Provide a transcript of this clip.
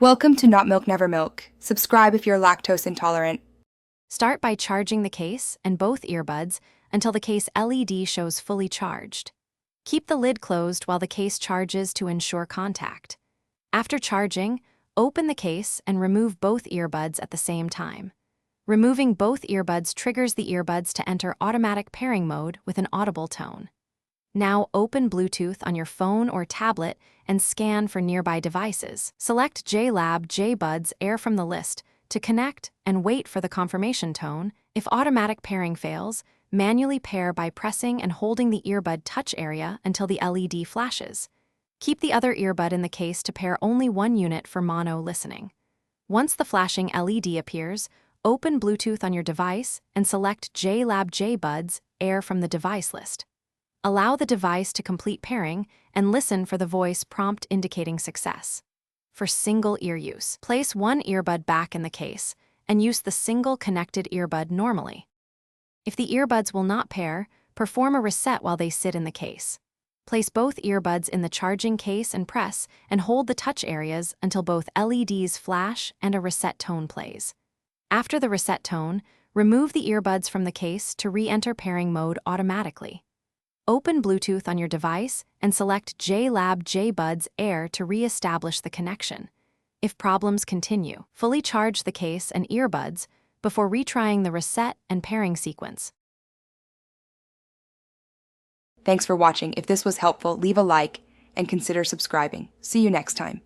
Welcome to Not Milk Never Milk. Subscribe if you're lactose intolerant. Start by charging the case and both earbuds until the case LED shows fully charged. Keep the lid closed while the case charges to ensure contact. After charging, open the case and remove both earbuds at the same time. Removing both earbuds triggers the earbuds to enter automatic pairing mode with an audible tone. Now open Bluetooth on your phone or tablet and scan for nearby devices. Select JLab Jbuds Air from the list to connect and wait for the confirmation tone. If automatic pairing fails, manually pair by pressing and holding the earbud touch area until the LED flashes. Keep the other earbud in the case to pair only one unit for mono listening. Once the flashing LED appears, open Bluetooth on your device and select JLab Jbuds Air from the device list. Allow the device to complete pairing and listen for the voice prompt indicating success. For single ear use, place one earbud back in the case and use the single connected earbud normally. If the earbuds will not pair, perform a reset while they sit in the case. Place both earbuds in the charging case and press and hold the touch areas until both LEDs flash and a reset tone plays. After the reset tone, remove the earbuds from the case to re-enter pairing mode automatically. Open Bluetooth on your device and select JLab Jbuds Air to re-establish the connection. If problems continue, fully charge the case and earbuds before retrying the reset and pairing sequence. Thanks for watching. If this was helpful, leave a like and consider subscribing. See you next time.